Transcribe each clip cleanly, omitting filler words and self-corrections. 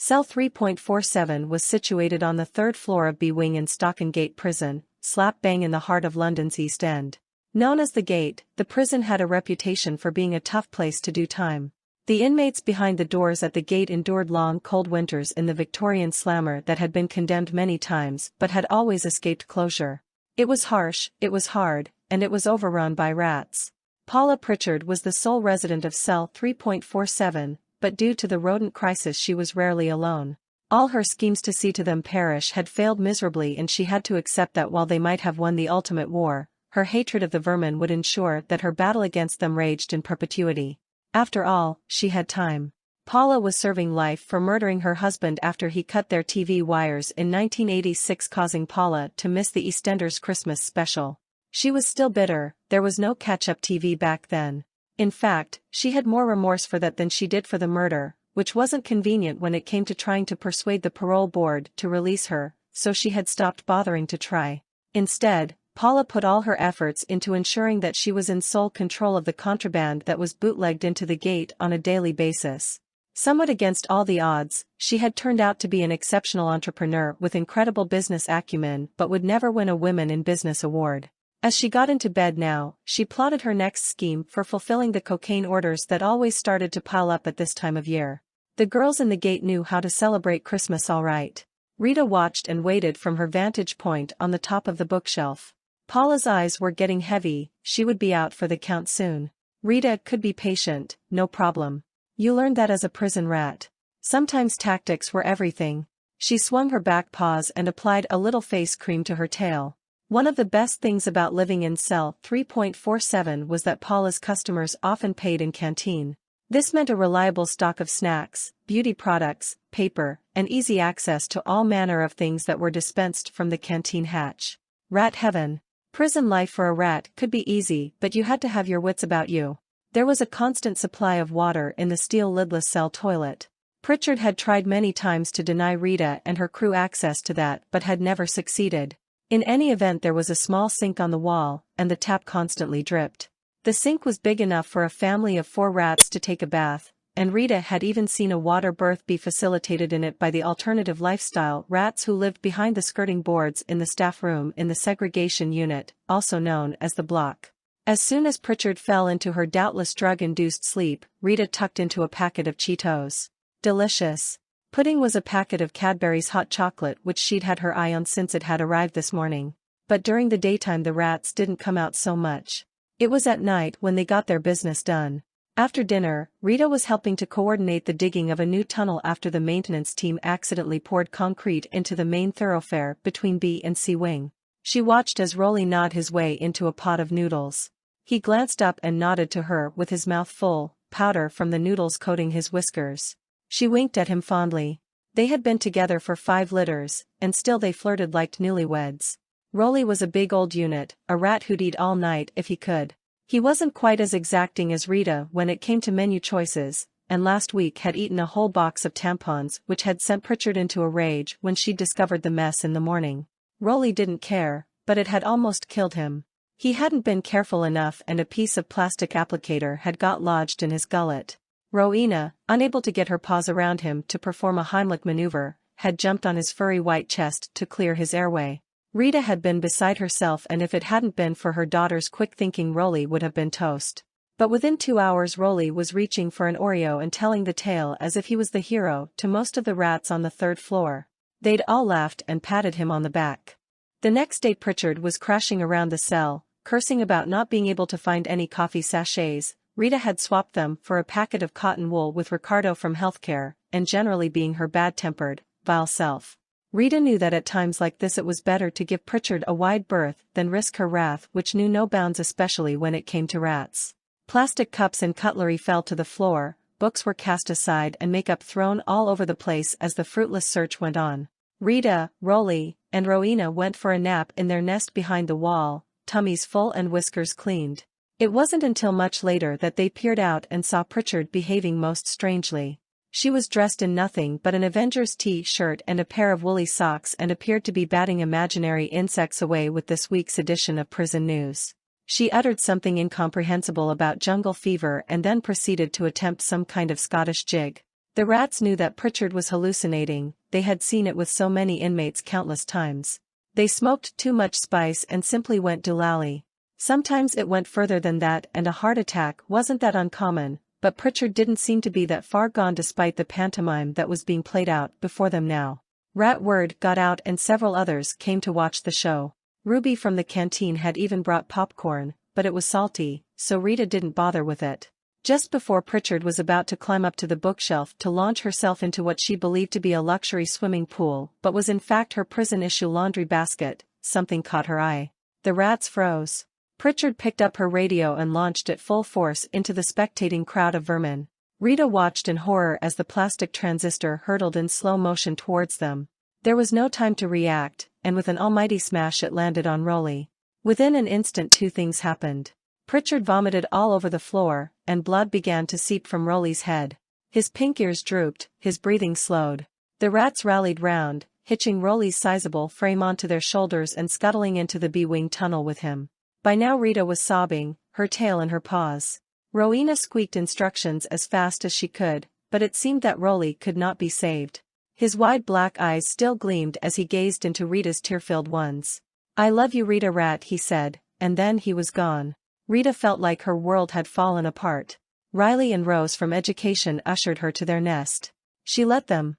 Cell 3.47 was situated on the third floor of B Wing in Stockengate Prison, slap bang in the heart of London's East End. Known as the Gate, the prison had a reputation for being a tough place to do time. The inmates behind the doors at the gate endured long cold winters in the Victorian slammer that had been condemned many times but had always escaped closure. It was harsh, it was hard, and it was overrun by rats. Paula Pritchard was the sole resident of cell 3.47, but due to the rodent crisis she was rarely alone. All her schemes to see to them perish had failed miserably, and she had to accept that while they might have won the ultimate war, her hatred of the vermin would ensure that her battle against them raged in perpetuity. After all, she had time. Paula was serving life for murdering her husband after he cut their TV wires in 1986, causing Paula to miss the EastEnders Christmas special. She was still bitter. There was no catch-up TV back then. In fact, she had more remorse for that than she did for the murder, which wasn't convenient when it came to trying to persuade the parole board to release her, so she had stopped bothering to try. Instead, Paula put all her efforts into ensuring that she was in sole control of the contraband that was bootlegged into the gate on a daily basis. Somewhat against all the odds, she had turned out to be an exceptional entrepreneur with incredible business acumen but would never win a Women in Business award. As she got into bed now, she plotted her next scheme for fulfilling the cocaine orders that always started to pile up at this time of year. The girls in the gate knew how to celebrate Christmas all right. Rita watched and waited from her vantage point on the top of the bookshelf. Paula's eyes were getting heavy. She would be out for the count soon. Rita could be patient, no problem. You learned that as a prison rat. Sometimes tactics were everything. She swung her back paws and applied a little face cream to her tail. One of the best things about living in cell 3.47 was that Paula's customers often paid in canteen. This meant a reliable stock of snacks, beauty products, paper, and easy access to all manner of things that were dispensed from the canteen hatch. Rat heaven. Prison life for a rat could be easy, but you had to have your wits about you. There was a constant supply of water in the steel lidless cell toilet. Pritchard had tried many times to deny Rita and her crew access to that but had never succeeded. In any event, there was a small sink on the wall, and the tap constantly dripped. The sink was big enough for a family of 4 rats to take a bath, and Rita had even seen a water birth be facilitated in it by the alternative lifestyle rats who lived behind the skirting boards in the staff room in the segregation unit, also known as the block. As soon as Pritchard fell into her doubtless drug-induced sleep, Rita tucked into a packet of Cheetos. Delicious. Pudding was a packet of Cadbury's hot chocolate which she'd had her eye on since it had arrived this morning. But during the daytime the rats didn't come out so much. It was at night when they got their business done. After dinner, Rita was helping to coordinate the digging of a new tunnel after the maintenance team accidentally poured concrete into the main thoroughfare between B and C Wing. She watched as Rolly gnawed his way into a pot of noodles. He glanced up and nodded to her with his mouth full, powder from the noodles coating his whiskers. She winked at him fondly. They had been together for 5 litters, and still they flirted like newlyweds. Rolly was a big old unit, a rat who'd eat all night if he could. He wasn't quite as exacting as Rita when it came to menu choices, and last week had eaten a whole box of tampons which had sent Pritchard into a rage when she discovered the mess in the morning. Rolly didn't care, but it had almost killed him. He hadn't been careful enough and a piece of plastic applicator had got lodged in his gullet. Rowena, unable to get her paws around him to perform a Heimlich maneuver, had jumped on his furry white chest to clear his airway. Rita had been beside herself, and if it hadn't been for her daughter's quick thinking, Rolly would have been toast. But within 2 hours Rolly was reaching for an Oreo and telling the tale as if he was the hero to most of the rats on the 3rd floor. They'd all laughed and patted him on the back. The next day Pritchard was crashing around the cell, cursing about not being able to find any coffee sachets. Rita had swapped them for a packet of cotton wool with Ricardo from healthcare, and generally being her bad-tempered, vile self. Rita knew that at times like this it was better to give Pritchard a wide berth than risk her wrath, which knew no bounds, especially when it came to rats. Plastic cups and cutlery fell to the floor, books were cast aside and makeup thrown all over the place as the fruitless search went on. Rita, Rolly, and Rowena went for a nap in their nest behind the wall, tummies full and whiskers cleaned. It wasn't until much later that they peered out and saw Pritchard behaving most strangely. She was dressed in nothing but an Avengers T-shirt and a pair of woolly socks and appeared to be batting imaginary insects away with this week's edition of Prison News. She uttered something incomprehensible about jungle fever and then proceeded to attempt some kind of Scottish jig. The rats knew that Pritchard was hallucinating, they had seen it with so many inmates countless times. They smoked too much spice and simply went doolally. Sometimes it went further than that, and a heart attack wasn't that uncommon, but Pritchard didn't seem to be that far gone despite the pantomime that was being played out before them now. Rat word got out and several others came to watch the show. Ruby from the canteen had even brought popcorn, but it was salty, so Rita didn't bother with it. Just before Pritchard was about to climb up to the bookshelf to launch herself into what she believed to be a luxury swimming pool but was in fact her prison-issue laundry basket, something caught her eye. The rats froze. Pritchard picked up her radio and launched it full force into the spectating crowd of vermin. Rita watched in horror as the plastic transistor hurtled in slow motion towards them. There was no time to react, and with an almighty smash it landed on Rolly. Within an instant two things happened. Pritchard vomited all over the floor, and blood began to seep from Rolly's head. His pink ears drooped, his breathing slowed. The rats rallied round, hitching Rolly's sizable frame onto their shoulders and scuttling into the B-wing tunnel with him. By now Rita was sobbing, her tail in her paws. Rowena squeaked instructions as fast as she could, but it seemed that Rolly could not be saved. His wide black eyes still gleamed as he gazed into Rita's tear-filled ones. "I love you, Rita Rat," he said, and then he was gone. Rita felt like her world had fallen apart. Riley and Rose from education ushered her to their nest. She let them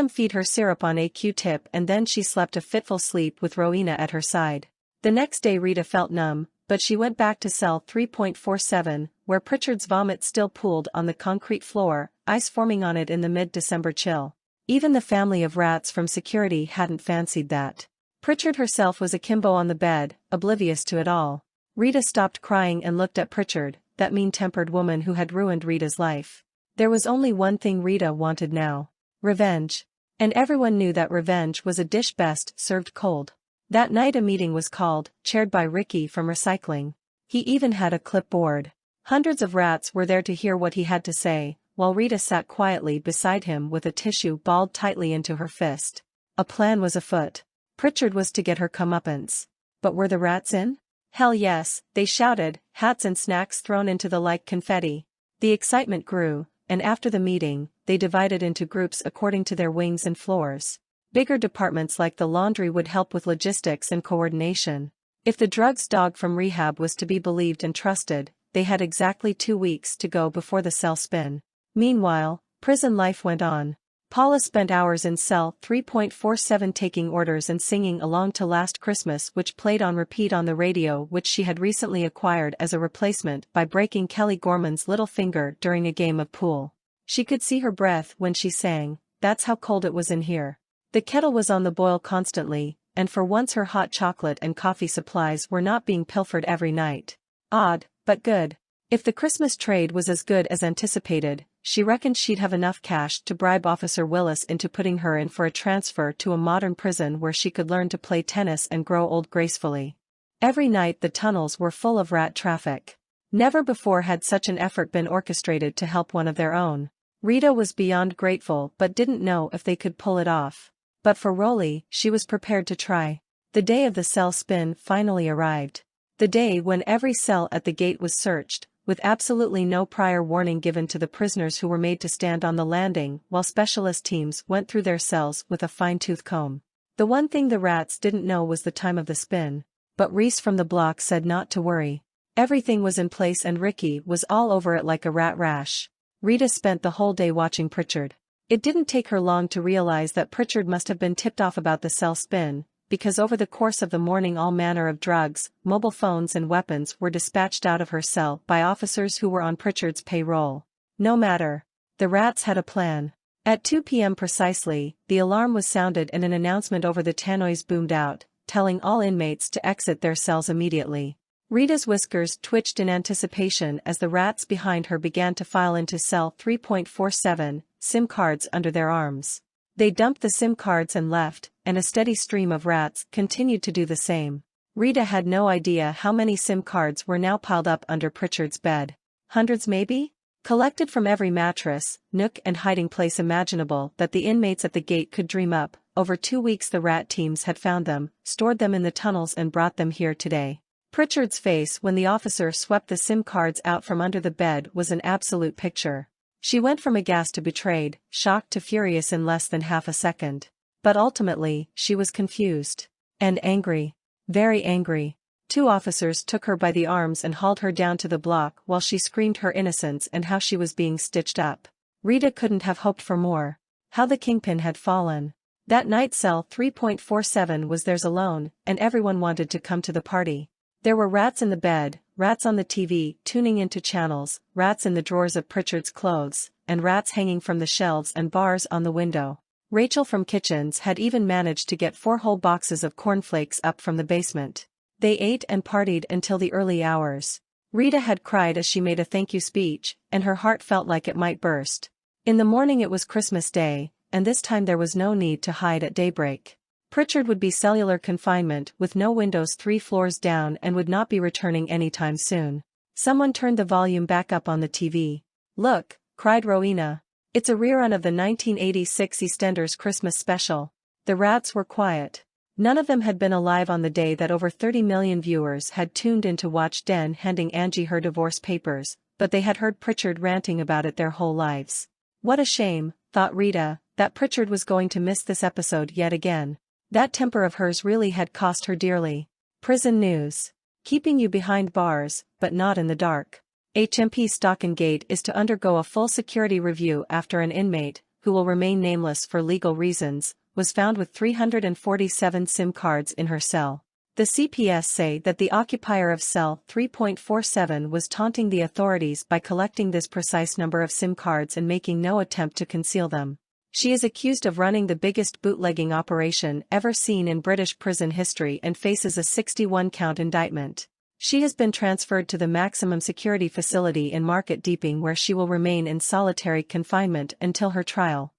feed her syrup on a Q-tip, and then she slept a fitful sleep with Rowena at her side. The next day Rita felt numb, but she went back to cell 3.47, where Pritchard's vomit still pooled on the concrete floor, ice forming on it in the mid-December chill. Even the family of rats from security hadn't fancied that. Pritchard herself was akimbo on the bed, oblivious to it all. Rita stopped crying and looked at Pritchard, that mean-tempered woman who had ruined Rita's life. There was only one thing Rita wanted now. Revenge. And everyone knew that revenge was a dish best served cold. That night a meeting was called, chaired by Ricky from recycling. He even had a clipboard. Hundreds of rats were there to hear what he had to say, while Rita sat quietly beside him with a tissue balled tightly into her fist. A plan was afoot. Pritchard was to get her comeuppance. But were the rats in? Hell yes, they shouted, hats and snacks thrown into the like confetti. The excitement grew, and after the meeting, they divided into groups according to their wings and floors. Bigger departments like the laundry would help with logistics and coordination. If the drugs dog from rehab was to be believed and trusted, they had exactly 2 weeks to go before the cell spin. Meanwhile, prison life went on. Paula spent hours in cell 3.47 taking orders and singing along to Last Christmas, which played on repeat on the radio, which she had recently acquired as a replacement by breaking Kelly Gorman's little finger during a game of pool. She could see her breath when she sang, "That's how cold it was in here." The kettle was on the boil constantly, and for once her hot chocolate and coffee supplies were not being pilfered every night. Odd, but good. If the Christmas trade was as good as anticipated, she reckoned she'd have enough cash to bribe Officer Willis into putting her in for a transfer to a modern prison where she could learn to play tennis and grow old gracefully. Every night the tunnels were full of rat traffic. Never before had such an effort been orchestrated to help one of their own. Rita was beyond grateful but didn't know if they could pull it off. But for Rolly, she was prepared to try. The day of the cell spin finally arrived. The day when every cell at the gate was searched, with absolutely no prior warning given to the prisoners who were made to stand on the landing while specialist teams went through their cells with a fine-tooth comb. The one thing the rats didn't know was the time of the spin, but Reese from the block said not to worry. Everything was in place and Ricky was all over it like a rat rash. Rita spent the whole day watching Pritchard. It didn't take her long to realize that Pritchard must have been tipped off about the cell spin, because over the course of the morning all manner of drugs, mobile phones and weapons were dispatched out of her cell by officers who were on Pritchard's payroll. No matter. The rats had a plan. At 2 p.m. precisely, the alarm was sounded and an announcement over the tannoys boomed out, telling all inmates to exit their cells immediately. Rita's whiskers twitched in anticipation as the rats behind her began to file into cell 3.47, SIM cards under their arms. They dumped the SIM cards and left, and a steady stream of rats continued to do the same. Rita had no idea how many SIM cards were now piled up under Pritchard's bed. Hundreds maybe? Collected from every mattress, nook and hiding place imaginable that the inmates at the gate could dream up. Over 2 weeks the rat teams had found them, stored them in the tunnels and brought them here today. Pritchard's face when the officer swept the SIM cards out from under the bed was an absolute picture. She went from aghast to betrayed, shocked to furious in less than half a second. But ultimately, she was confused. And angry. Very angry. Two officers took her by the arms and hauled her down to the block while she screamed her innocence and how she was being stitched up. Rita couldn't have hoped for more. How the kingpin had fallen. That night cell 3.47 was theirs alone, and everyone wanted to come to the party. There were rats in the bed, rats on the TV, tuning into channels, rats in the drawers of Pritchard's clothes, and rats hanging from the shelves and bars on the window. Rachel from Kitchens had even managed to get 4 whole boxes of cornflakes up from the basement. They ate and partied until the early hours. Rita had cried as she made a thank you speech, and her heart felt like it might burst. In the morning it was Christmas Day, and this time there was no need to hide at daybreak. Pritchard would be cellular confinement with no windows 3 floors down and would not be returning anytime soon. Someone turned the volume back up on the TV. "Look," cried Rowena. "It's a rerun of the 1986 EastEnders Christmas special." The rats were quiet. None of them had been alive on the day that over 30 million viewers had tuned in to watch Den handing Angie her divorce papers, but they had heard Pritchard ranting about it their whole lives. What a shame, thought Rita, that Pritchard was going to miss this episode yet again. That temper of hers really had cost her dearly. Prison news. Keeping you behind bars, but not in the dark. HMP Stockton Gate is to undergo a full security review after an inmate, who will remain nameless for legal reasons, was found with 347 SIM cards in her cell. The CPS say that the occupier of cell 3.47 was taunting the authorities by collecting this precise number of SIM cards and making no attempt to conceal them. She is accused of running the biggest bootlegging operation ever seen in British prison history and faces a 61-count indictment. She has been transferred to the maximum security facility in Market Deeping where she will remain in solitary confinement until her trial.